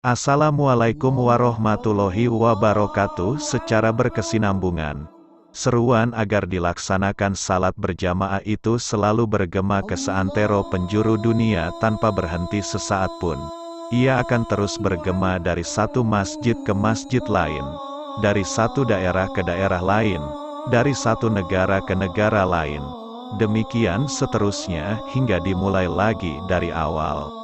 Assalamualaikum warahmatullahi wabarakatuh. Secara berkesinambungan, seruan agar dilaksanakan salat berjamaah itu selalu bergema ke seantero penjuru dunia tanpa berhenti sesaat pun. Ia akan terus bergema dari satu masjid ke masjid lain, dari satu daerah ke daerah lain, dari satu negara ke negara lain. Demikian seterusnya hingga dimulai lagi dari awal.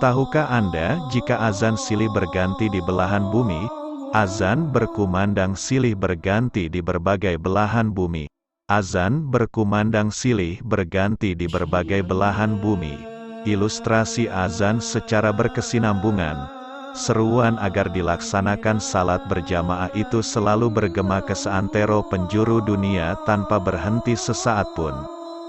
Tahukah Anda, jika azan silih berganti di belahan bumi, azan berkumandang silih berganti di berbagai belahan bumi. Azan berkumandang silih berganti di berbagai belahan bumi. Ilustrasi azan secara berkesinambungan. Seruan agar dilaksanakan salat berjamaah itu selalu bergema ke seantero penjuru dunia tanpa berhenti sesaat pun.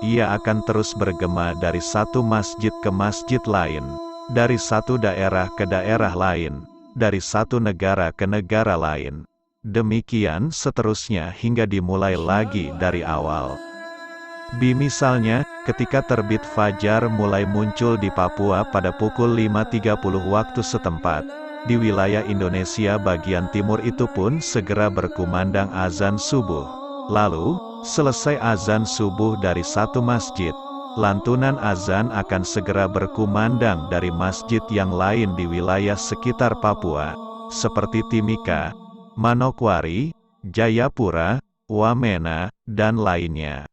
Ia akan terus bergema dari satu masjid ke masjid lain, dari satu daerah ke daerah lain, dari satu negara ke negara lain. Demikian seterusnya hingga dimulai lagi dari awal. Misalnya, ketika terbit fajar mulai muncul di Papua pada pukul 5.30 waktu setempat, di wilayah Indonesia bagian timur itu pun segera berkumandang azan subuh. Lalu, selesai azan subuh dari satu masjid, lantunan azan akan segera berkumandang dari masjid yang lain di wilayah sekitar Papua, seperti Timika, Manokwari, Jayapura, Wamena, dan lainnya.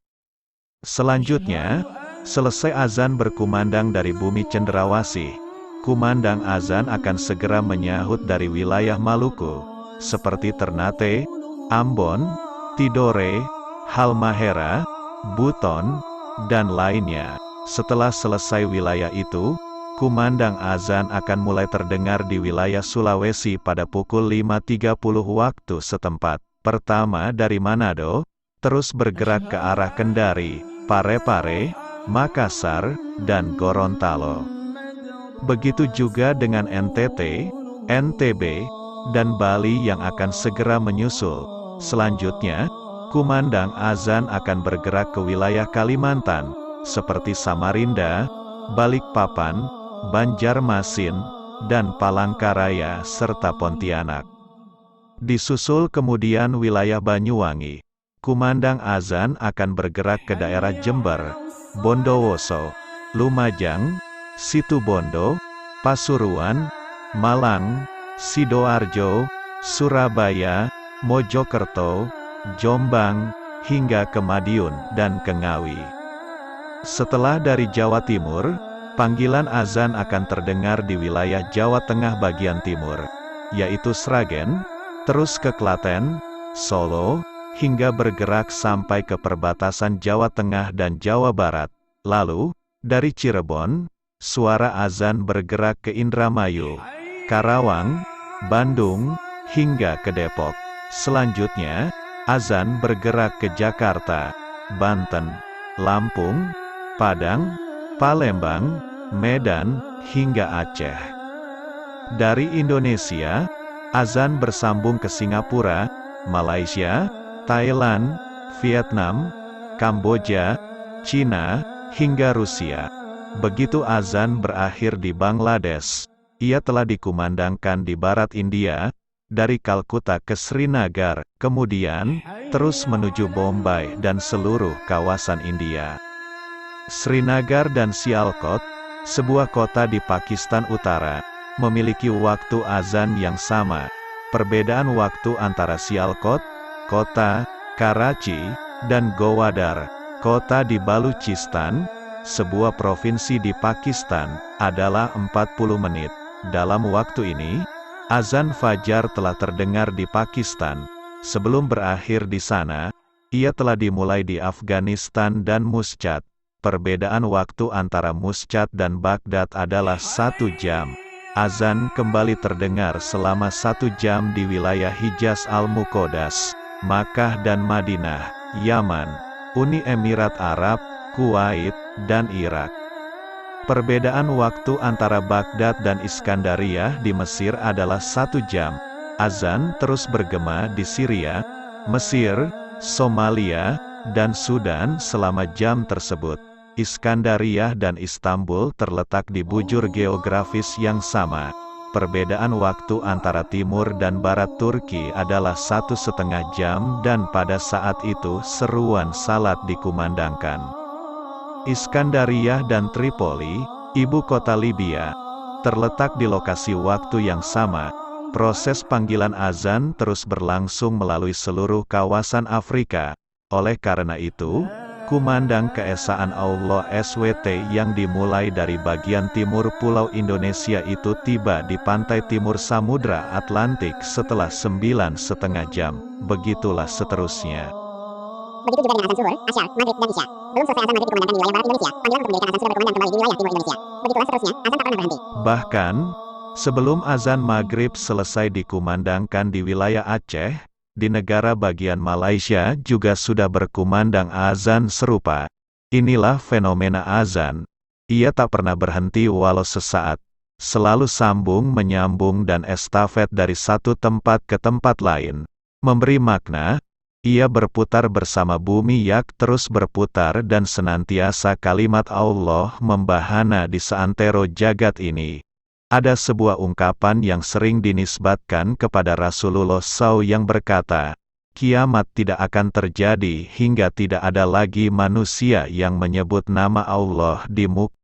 Selanjutnya, selesai azan berkumandang dari bumi Cenderawasih, kumandang azan akan segera menyahut dari wilayah Maluku, seperti Ternate, Ambon, Tidore, Halmahera, Buton, dan lainnya. Setelah selesai wilayah itu, kumandang azan akan mulai terdengar di wilayah Sulawesi pada pukul 5.30 waktu setempat. Pertama dari Manado, terus bergerak ke arah Kendari, Parepare, Makassar, dan Gorontalo. Begitu juga dengan NTT, NTB, dan Bali yang akan segera menyusul. Selanjutnya, kumandang azan akan bergerak ke wilayah Kalimantan, seperti Samarinda, Balikpapan, Banjarmasin, dan Palangkaraya serta Pontianak. Disusul kemudian wilayah Banyuwangi. Kumandang azan akan bergerak ke daerah Jember, Bondowoso, Lumajang, Situbondo, Pasuruan, Malang, Sidoarjo, Surabaya, Mojokerto, Jombang, hingga ke Madiun dan ke Ngawi. Setelah dari Jawa Timur, panggilan azan akan terdengar di wilayah Jawa Tengah bagian timur, yaitu Sragen, terus ke Klaten, Solo, hingga bergerak sampai ke perbatasan Jawa Tengah dan Jawa Barat. Lalu, dari Cirebon, suara azan bergerak ke Indramayu, Karawang, Bandung, hingga ke Depok. Selanjutnya, azan bergerak ke Jakarta, Banten, Lampung, Padang, Palembang, Medan, hingga Aceh. Dari Indonesia, azan bersambung ke Singapura, Malaysia, Thailand, Vietnam, Kamboja, Cina, hingga Rusia. Begitu azan berakhir di Bangladesh, ia telah dikumandangkan di barat India, dari Kalkuta ke Srinagar, kemudian terus menuju Bombay dan seluruh kawasan India. Srinagar dan Sialkot, sebuah kota di Pakistan Utara, memiliki waktu azan yang sama. Perbedaan waktu antara Sialkot, kota, Karachi, dan Gwadar, kota di Baluchistan, sebuah provinsi di Pakistan, adalah 40 menit. Dalam waktu ini, azan fajar telah terdengar di Pakistan. Sebelum berakhir di sana, ia telah dimulai di Afghanistan dan Muscat. Perbedaan waktu antara Muscat dan Baghdad adalah 1 jam. Azan kembali terdengar selama 1 jam di wilayah Hijaz Al-Muqaddas, Makkah dan Madinah, Yaman, Uni Emirat Arab, Kuwait, dan Irak. Perbedaan waktu antara Baghdad dan Iskandariyah di Mesir adalah 1 jam. Azan terus bergema di Syria, Mesir, Somalia, dan Sudan selama jam tersebut. Iskandariyah dan Istanbul terletak di bujur geografis yang sama. Perbedaan waktu antara timur dan barat Turki adalah 1,5 jam dan pada saat itu seruan salat dikumandangkan. Iskandariyah dan Tripoli, ibu kota Libya, terletak di lokasi waktu yang sama. Proses panggilan azan terus berlangsung melalui seluruh kawasan Afrika. Oleh karena itu, kumandang Keesaan Allah SWT yang dimulai dari bagian timur pulau Indonesia itu tiba di pantai timur Samudra Atlantik setelah 9,5 jam. Begitulah seterusnya. Begitu juga dengan azan zuhur, asyar, maghrib, dan isya. Belum selesai azan maghrib dikumandangkan di wilayah barat Indonesia, panggilan untuk mendirikan azan sudah berkumandang kembali di wilayah timur Indonesia. Begitulah seterusnya, azan tak pernah berhenti. Bahkan, sebelum azan maghrib selesai dikumandangkan di wilayah Aceh, di negara bagian Malaysia juga sudah berkumandang azan serupa. Inilah fenomena azan. Ia tak pernah berhenti walau sesaat. Selalu sambung menyambung dan estafet dari satu tempat ke tempat lain. Memberi makna, ia berputar bersama bumi yang terus berputar dan senantiasa kalimat Allah membahana di seantero jagat ini. Ada sebuah ungkapan yang sering dinisbatkan kepada Rasulullah SAW yang berkata, kiamat tidak akan terjadi hingga tidak ada lagi manusia yang menyebut nama Allah di muka